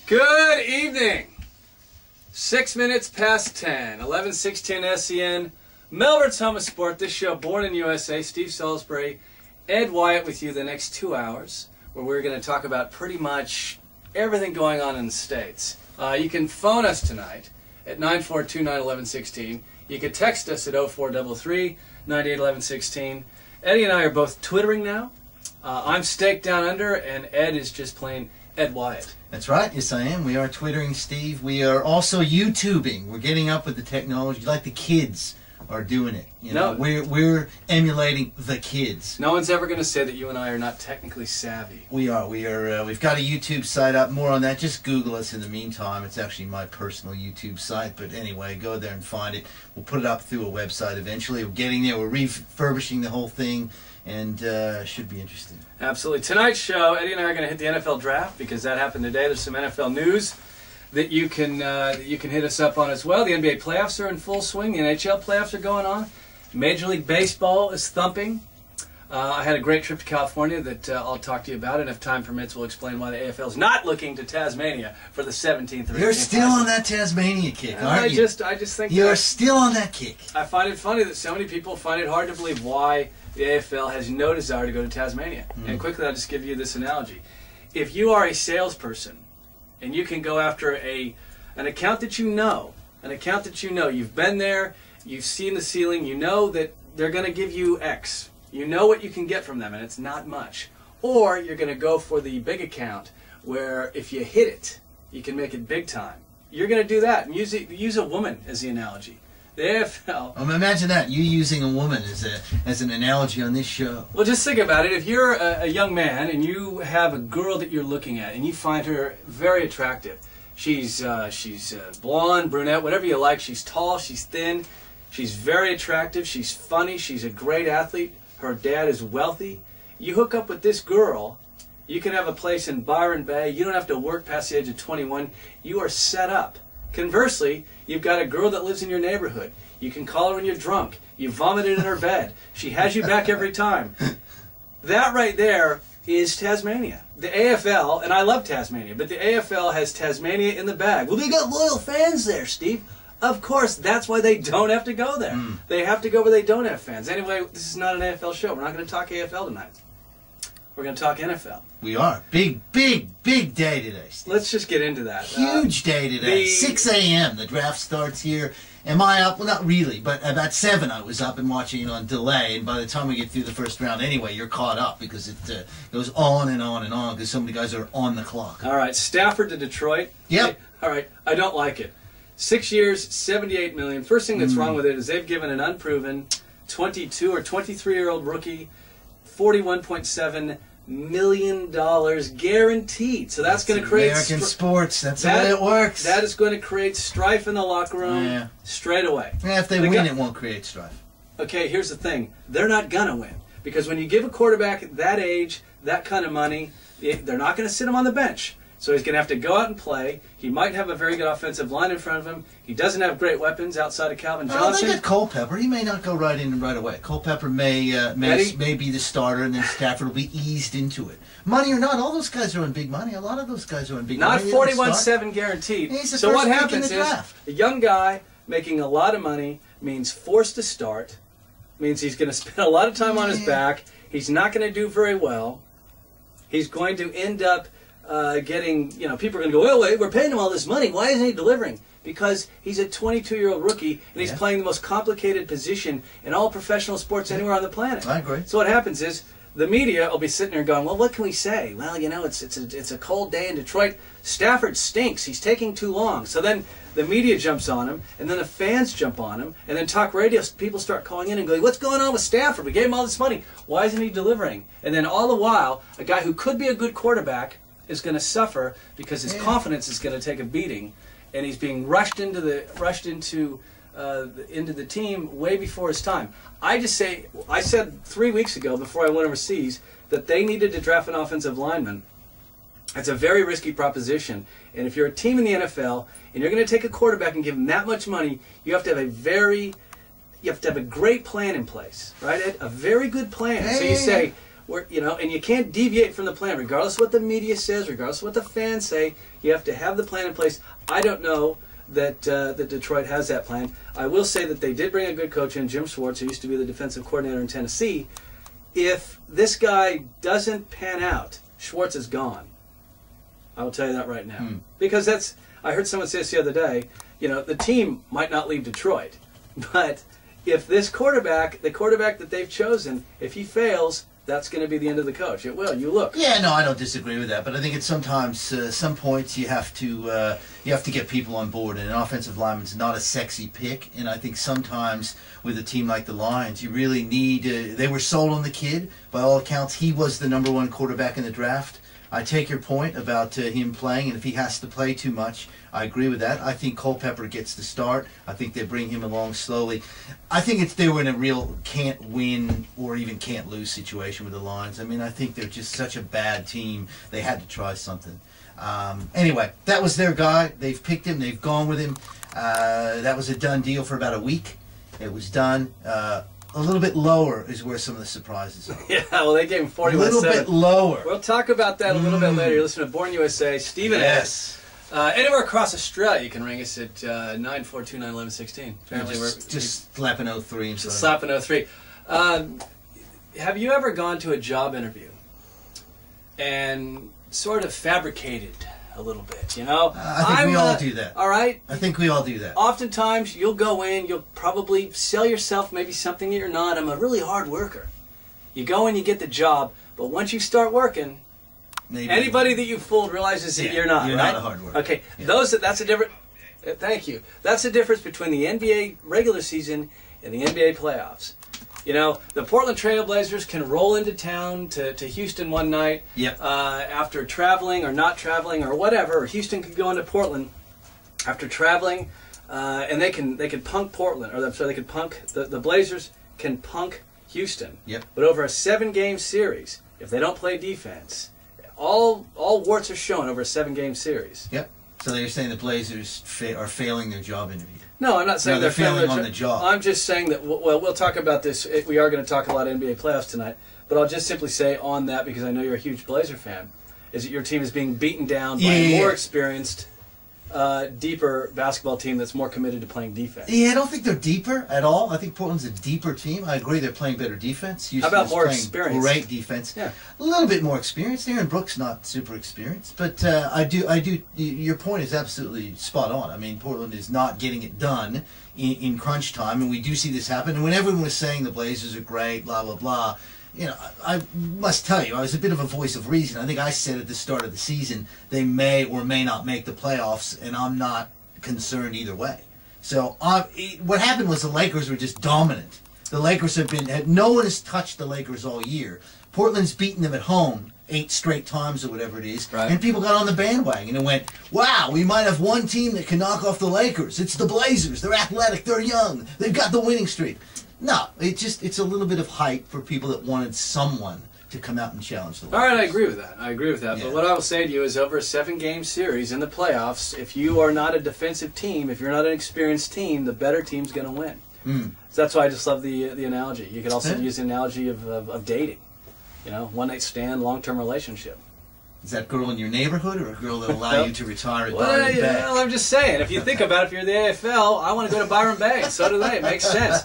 Good evening. 6 minutes past 10, 11:16 SEN, Melbourne's home of sport. This show, Born in USA. Steve Salisbury, Ed Wyatt with you the next 2 hours, where we're going to talk about pretty much everything going on in the States. You can phone us tonight at 942-911-16. You can text us at 0433-9811-16. Eddie and I are both Twittering now. I'm staked down under, and Ed is just plain Ed Wyatt. That's right. Yes, I am. We are Twittering, Steve. We are also YouTubing. We're getting up with the technology like the kids are doing it. You know, we're emulating the kids. No one's ever going to say that you and I are not technically savvy. We are. We've got a YouTube site up. More on that. Just Google us in the meantime. It's actually my personal YouTube site. But anyway, go there and find it. We'll put it up through a website eventually. We're getting there. We're refurbishing the whole thing. And should be interesting. Absolutely. Tonight's show, Eddie and I are going to hit the NFL draft because that happened today. There's some NFL news that you can hit us up on as well. The NBA playoffs are in full swing. The NHL playoffs are going on. Major League Baseball is thumping. I had a great trip to California that I'll talk to you about, and if time permits, we'll explain why the AFL is not looking to Tasmania for the 17th or 18th. You're still on that Tasmania kick, aren't you? I just think you're still on that kick. I find it funny that so many people find it hard to believe why the AFL has no desire to go to Tasmania. And quickly, I'll just give you this analogy. If you are a salesperson and you can go after an account that you know, you've been there, you've seen the ceiling, you know that they're going to give you X. You know what you can get from them, and it's not much. Or you're going to go for the big account where if you hit it, you can make it big time. You're going to do that and use a woman as the analogy. The AFL. Imagine that, you using a woman as an analogy on this show. Well, just think about it. If you're a young man and you have a girl that you're looking at and you find her very attractive, she's blonde, brunette, whatever you like. She's tall, she's thin, she's very attractive, she's funny, she's a great athlete. Her dad is wealthy. You hook up with this girl, you can have a place in Byron Bay. You don't have to work past the age of 21. You are set up. Conversely, you've got a girl that lives in your neighborhood. You can call her when you're drunk. You vomited in her bed. She has you back every time. That right there is Tasmania. The AFL, and I love Tasmania, but the AFL has Tasmania in the bag. Well, they got loyal fans there, Steve. Of course, that's why they don't have to go there. They have to go where they don't have fans. Anyway, this is not an AFL show. We're not going to talk AFL tonight. We're going to talk NFL. We are. Big day today, Steve. Let's just get into that. Huge day today. 6 a.m. The draft starts here. Am I up? Well, not really, but about 7 I was up and watching it on delay, and by the time we get through the first round anyway, you're caught up because it goes on and on and on because so many guys are on the clock. All right, Stafford to Detroit. Yep. All right, I don't like it. 6 years, $78 million. First thing that's wrong with it is they've given an unproven 22 or 23-year-old rookie $41.7 million guaranteed. So that's going to create American sports. That's the way it works. That is going to create strife in the locker room straight away. Yeah, if they win, it won't create strife. Okay, here's the thing. They're not going to win. Because when you give a quarterback that age, that kind of money, they're not going to sit him on the bench. So he's going to have to go out and play. He might have a very good offensive line in front of him. He doesn't have great weapons outside of Calvin Johnson. They got Culpepper. He may not go right in right away. Culpepper may be the starter, and then Stafford will be eased into it. Money or not, all those guys are on big money. A lot of those guys are on big money. Not 41.7 guaranteed. So what happens is a young guy making a lot of money means forced to start, means he's going to spend a lot of time on his back. He's not going to do very well. He's going to end up getting, people are going to go, wait, we're paying him all this money. Why isn't he delivering? Because he's a 22-year-old rookie, and he's playing the most complicated position in all professional sports anywhere on the planet. I agree. So what happens is the media will be sitting there going, well, what can we say? Well, it's a cold day in Detroit. Stafford stinks. He's taking too long. So then the media jumps on him, and then the fans jump on him, and then talk radio people start calling in and going, what's going on with Stafford? We gave him all this money. Why isn't he delivering? And then all the while, a guy who could be a good quarterback is going to suffer because his confidence is going to take a beating, and he's being rushed into the team way before his time. I said 3 weeks ago before I went overseas that they needed to draft an offensive lineman. It's a very risky proposition, and if you're a team in the NFL and you're going to take a quarterback and give him that much money, you have to have a great plan in place, right, Ed? A very good plan. So you say, and you can't deviate from the plan, regardless of what the media says, regardless of what the fans say. You have to have the plan in place. I don't know that Detroit has that plan. I will say that they did bring a good coach in, Jim Schwartz, who used to be the defensive coordinator in Tennessee. If this guy doesn't pan out, Schwartz is gone. I will tell you that right now. Because I heard someone say this the other day, the team might not leave Detroit, but if this quarterback, the quarterback that they've chosen, if he fails, that's going to be the end of the coach. It will. You look. Yeah, no, I don't disagree with that, but I think it's sometimes some points you have to get people on board, and an offensive lineman's not a sexy pick. And I think sometimes with a team like the Lions, you really need. They were sold on the kid. By all accounts, he was the #1 quarterback in the draft. I take your point about him playing, and if he has to play too much, I agree with that. I think Culpepper gets the start. I think they bring him along slowly. I think they were in a real can't win or even can't lose situation with the Lions. I mean, I think they're just such a bad team. They had to try something. Anyway, that was their guy. They've picked him. They've gone with him. That was a done deal for about a week. It was done. A little bit lower is where some of the surprises are. Yeah, well, they gave him 41-7. A little bit lower. We'll talk about that a little bit later. You're listening to Born USA. Stephen Yes. Anywhere across Australia, you can ring us at 942-911-16. Apparently, just slapping 03. Just slapping 03. Have you ever gone to a job interview and sort of fabricated a little bit, I think we all do that. All right? I think we all do that. Oftentimes, you'll go in, you'll probably sell yourself maybe something that you're not. I'm a really hard worker. You go in, you get the job, but once you start working, anybody that you fooled realizes that you're not, You're right? not a hard worker. Okay, Yeah. that's a different... Thank you. That's the difference between the NBA regular season and the NBA playoffs. The Portland Trail Blazers can roll into town to Houston one night after traveling or not traveling or whatever. Or Houston could go into Portland after traveling, and they can punk Portland, or I'm sorry, they could punk the Blazers can punk Houston. Yep. But over a 7-game series, if they don't play defense, all warts are shown over a 7-game series. Yep. So you're saying the Blazers are failing their job interview? No, I'm not saying they're failing on the job. I'm just saying that, well, we'll talk about this. We are going to talk a lot of NBA playoffs tonight, but I'll just simply say on that, because I know you're a huge Blazer fan, is that your team is being beaten down by a more experienced, deeper basketball team that's more committed to playing defense. Yeah, I don't think they're deeper at all. I think Portland's a deeper team. I agree they're playing better defense. How about more playing experience? Great defense. Yeah. A little bit more experience. Aaron Brooks not super experienced, but I do. Your point is absolutely spot on. I mean, Portland is not getting it done in crunch time, and we do see this happen. And when everyone was saying the Blazers are great, blah blah blah. I must tell you, I was a bit of a voice of reason. I think I said at the start of the season they may or may not make the playoffs, and I'm not concerned either way. So what happened was the Lakers were just dominant. The Lakers no one has touched the Lakers all year. Portland's beaten them at home 8 straight times or whatever it is, right. And people got on the bandwagon and went, wow, we might have one team that can knock off the Lakers. It's the Blazers. They're athletic. They're young. They've got the winning streak. No, it's a little bit of hype for people that wanted someone to come out and challenge the Lakers. All right, I agree with that. Yeah. But what I will say to you is over a 7-game series in the playoffs, if you are not a defensive team, if you're not an experienced team, the better team's going to win. So that's why I just love the analogy. You could also use the analogy of dating. One-night stand, long-term relationship. Is that girl in your neighborhood or a girl that will allow you to retire at Byron Bay? Well, I'm just saying, if you think about it, if you're the AFL, I want to go to Byron Bay. So do they. It makes sense.